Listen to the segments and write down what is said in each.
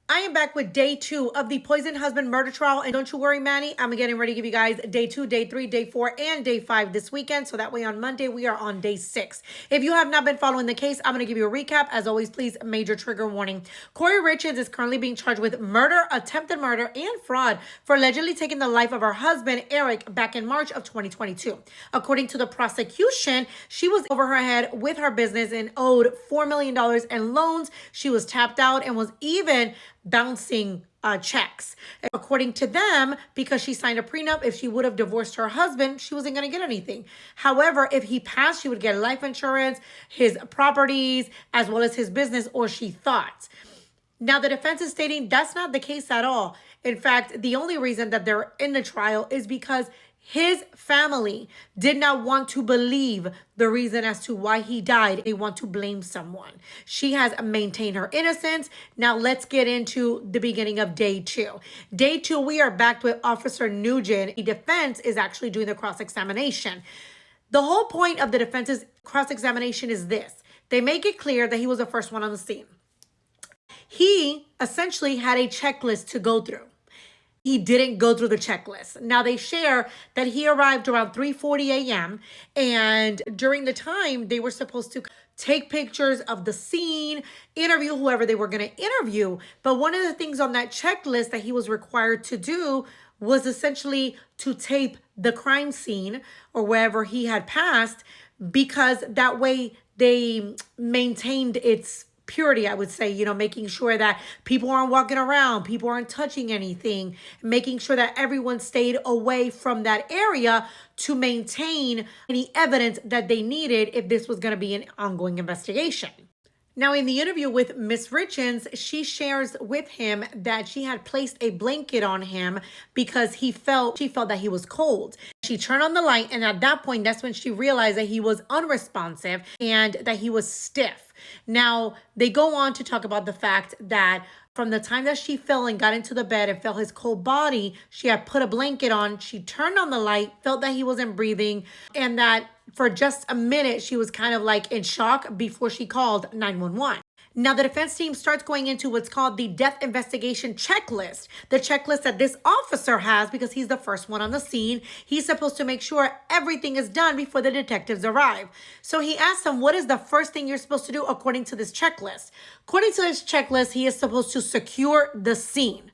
I am back with day 2 of the poisoned husband murder trial. And don't you worry, Manny, I'm getting ready to give you guys day 2, day 3, day 4, and day 5 this weekend. So that way on Monday, we are on day 6. If you have not been following the case, I'm going to give you a recap. As always, please, major trigger warning. Kouri Richins is currently being charged with murder, attempted murder, and fraud for allegedly taking the life of her husband, Eric, back in March of 2022. According to the prosecution, she was over her head with her business and owed $4 million in loans. She was tapped out and was even bouncing checks. According to them, because she signed a prenup, if she would have divorced her husband, she wasn't going to get anything. However, if he passed, she would get life insurance, his properties, as well as his business, or she thought. Now, the defense is stating that's not the case at all. In fact, the only reason that they're in the trial is because his family did not want to believe the reason as to why he died. They want to blame someone. She has maintained her innocence. Now let's get into the beginning of day 2. Day 2, we are back with Officer Nugent. The defense is actually doing the cross-examination. The whole point of the defense's cross-examination is this. They make it clear that he was the first one on the scene. He essentially had a checklist to go through. He didn't go through the checklist. Now they share that he arrived around 3:40 a.m. and during the time they were supposed to take pictures of the scene, interview whoever they were going to interview. But one of the things on that checklist that he was required to do was essentially to tape the crime scene or wherever he had passed, because that way they maintained its purity, I would say, making sure that people aren't walking around, people aren't touching anything, making sure that everyone stayed away from that area to maintain any evidence that they needed if this was going to be an ongoing investigation. Now, in the interview with Miss Richins, she shares with him that she had placed a blanket on him because she felt that he was cold. She turned on the light, and at that point, that's when she realized that he was unresponsive and that he was stiff. Now, they go on to talk about the fact that from the time that she fell and got into the bed and felt his cold body, she had put a blanket on, she turned on the light, felt that he wasn't breathing, and that for just a minute, she was kind of like in shock before she called 911. Now, the defense team starts going into what's called the death investigation checklist, the checklist that this officer has because he's the first one on the scene. He's supposed to make sure everything is done before the detectives arrive. So he asks them, what is the first thing you're supposed to do according to this checklist? According to this checklist, he is supposed to secure the scene.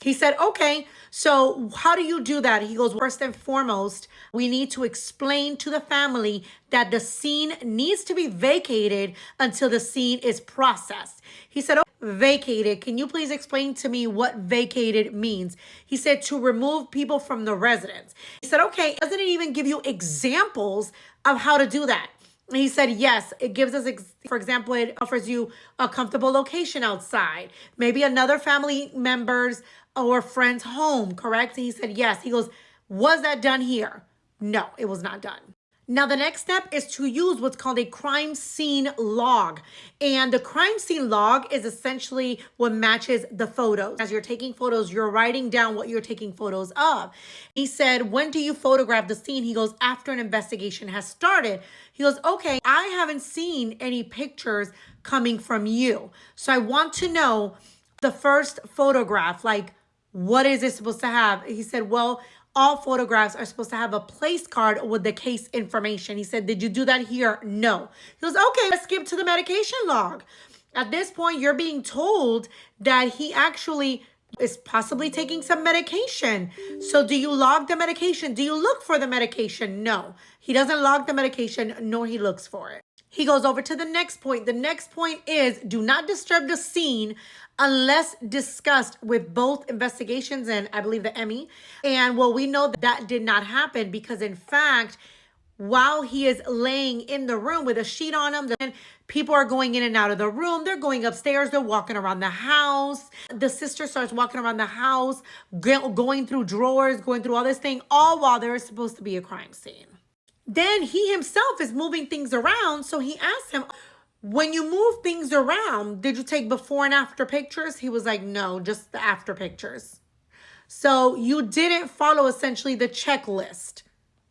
He said, okay, so how do you do that? He goes, first and foremost, we need to explain to the family that the scene needs to be vacated until the scene is processed. He said, oh, vacated. Can you please explain to me what vacated means? He said, to remove people from the residence. He said, okay, doesn't it even give you examples of how to do that? And he said, yes, it gives us, for example, it offers you a comfortable location outside, maybe another family member's or friend's home, correct? And he said, yes. He goes, was that done here? No, it was not done. Now, the next step is to use what's called a crime scene log. And the crime scene log is essentially what matches the photos. As you're taking photos, you're writing down what you're taking photos of. He said, when do you photograph the scene? He goes, after an investigation has started. He goes, okay, I haven't seen any pictures coming from you. So I want to know the first photograph, like, what is it supposed to have? He said, well, all photographs are supposed to have a place card with the case information. He said, did you do that here? No. He goes, okay, let's skip to the medication log. At this point, you're being told that he actually is possibly taking some medication. So do you log the medication? Do you look for the medication? No. He doesn't log the medication, nor he looks for it. He goes over to the next point. The next point is do not disturb the scene unless discussed with both investigations and I believe the ME. And well, we know that did not happen because in fact, while he is laying in the room with a sheet on him, then people are going in and out of the room. They're going upstairs. They're walking around the house. The sister starts walking around the house, going through drawers, going through all this thing, all while there is supposed to be a crime scene. Then he himself is moving things around. So he asked him, when you move things around, did you take before and after pictures? He was like, no, just the after pictures. So you didn't follow essentially the checklist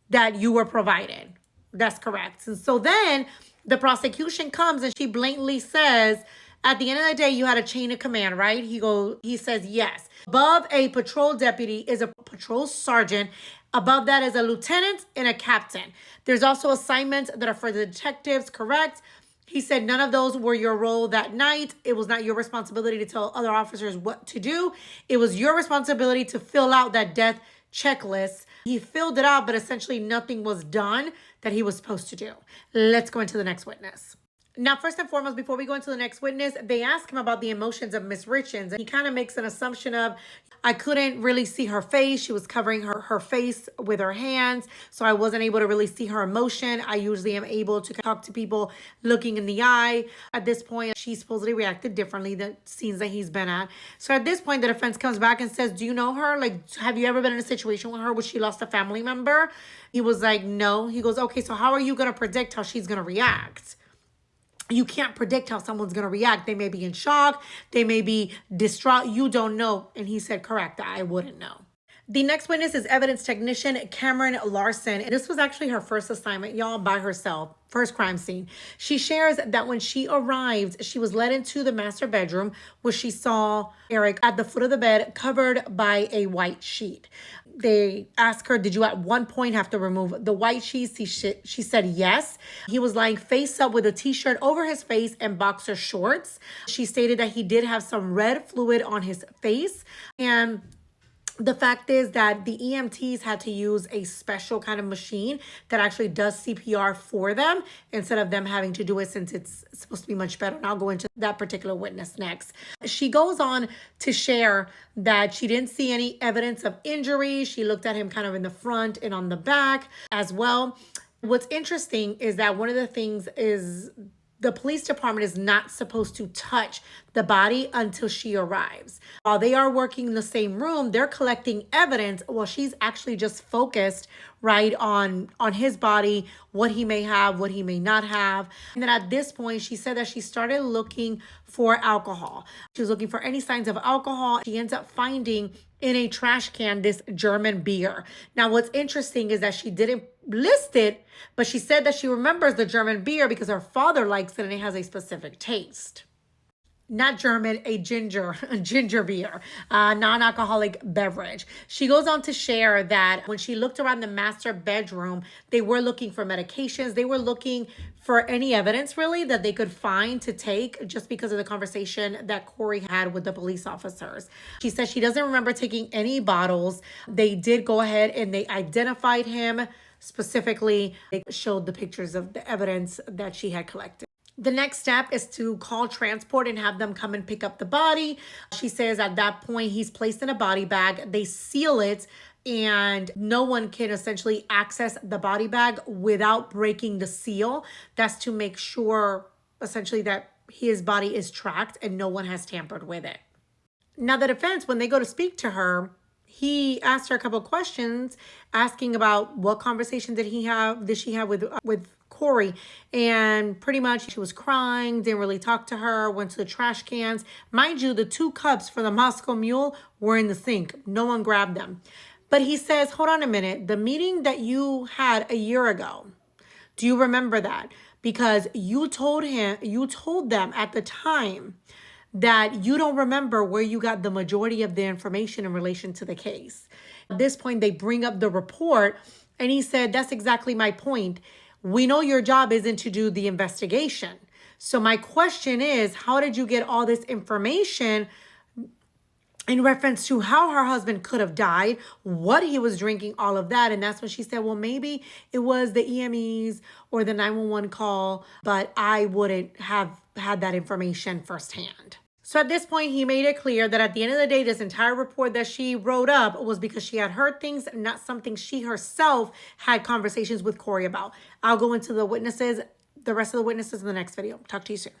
that you were provided. That's correct. And so then the prosecution comes and she blatantly says, At the end of the day, you had a chain of command, right? He says, yes. Above a patrol deputy is a patrol sergeant. Above that is a lieutenant and a captain. There's also assignments that are for the detectives, correct? He said none of those were your role that night. It was not your responsibility to tell other officers what to do. It was your responsibility to fill out that death checklist. He filled it out, but essentially nothing was done that he was supposed to do. Let's go into the next witness. Now, first and foremost, before we go into the next witness, they ask him about the emotions of Miss Richins. And he kind of makes an assumption of, I couldn't really see her face. She was covering her face with her hands, so I wasn't able to really see her emotion. I usually am able to talk to people looking in the eye. At this point, she supposedly reacted differently than scenes that he's been at. So at this point, the defense comes back and says, do you know her? Like, have you ever been in a situation with her where she lost a family member? He was like, no. He goes, okay, so how are you going to predict how she's going to react? You can't predict how someone's going to react. They may be in shock. They may be distraught. You don't know. And he said, correct, I wouldn't know. The next witness is evidence technician Cameron Larson. And this was actually her first assignment, y'all, by herself. First crime scene. She shares that when she arrived, she was led into the master bedroom where she saw Eric at the foot of the bed covered by a white sheet. They asked her, did you at one point have to remove the white sheets? She said yes. He was lying face up with a t-shirt over his face and boxer shorts. She stated that he did have some red fluid on his face. And the fact is that the EMTs had to use a special kind of machine that actually does CPR for them instead of them having to do it, since it's supposed to be much better. And I'll go into that particular witness next. She goes on to share that she didn't see any evidence of injury. She looked at him kind of in the front and on the back as well. What's interesting is that one of the things is the police department is not supposed to touch the body until she arrives. While they are working in the same room, they're collecting evidence. Well, she's actually just focused right on his body, what he may have, what he may not have. And then at this point, she said that she started looking for alcohol. She was looking for any signs of alcohol. She ends up finding in a trash can this German beer. Now, what's interesting is that she didn't list it, but she said that she remembers the German beer because her father likes it and it has a specific taste. Not German, a ginger beer, non-alcoholic beverage. She goes on to share that when she looked around the master bedroom, they were looking for medications. They were looking for any evidence really that they could find to take, just because of the conversation that Kouri had with the police officers. She says she doesn't remember taking any bottles. They did go ahead and they identified him specifically. They showed the pictures of the evidence that she had collected. The next step is to call transport and have them come and pick up the body. She says at that point, he's placed in a body bag. They seal it and no one can essentially access the body bag without breaking the seal. That's to make sure essentially that his body is tracked and no one has tampered with it. Now, the defense, when they go to speak to her, he asked her a couple of questions, asking about what conversation did she have with Kouri, and pretty much she was crying, didn't really talk to her, went to the trash cans. Mind you, the 2 cups for the Moscow Mule were in the sink. No one grabbed them. But he says, hold on a minute, the meeting that you had a year ago, do you remember that? Because you told them at the time that you don't remember where you got the majority of the information in relation to the case. At this point, they bring up the report, and he said, that's exactly my point. We know your job isn't to do the investigation. So my question is, how did you get all this information in reference to how her husband could have died, what he was drinking, all of that? And that's when she said, well, maybe it was the EMEs or the 911 call, but I wouldn't have had that information firsthand. So at this point, he made it clear that at the end of the day, this entire report that she wrote up was because she had heard things, not something she herself had conversations with Kouri about. I'll go into the rest of the witnesses in the next video. Talk to you soon.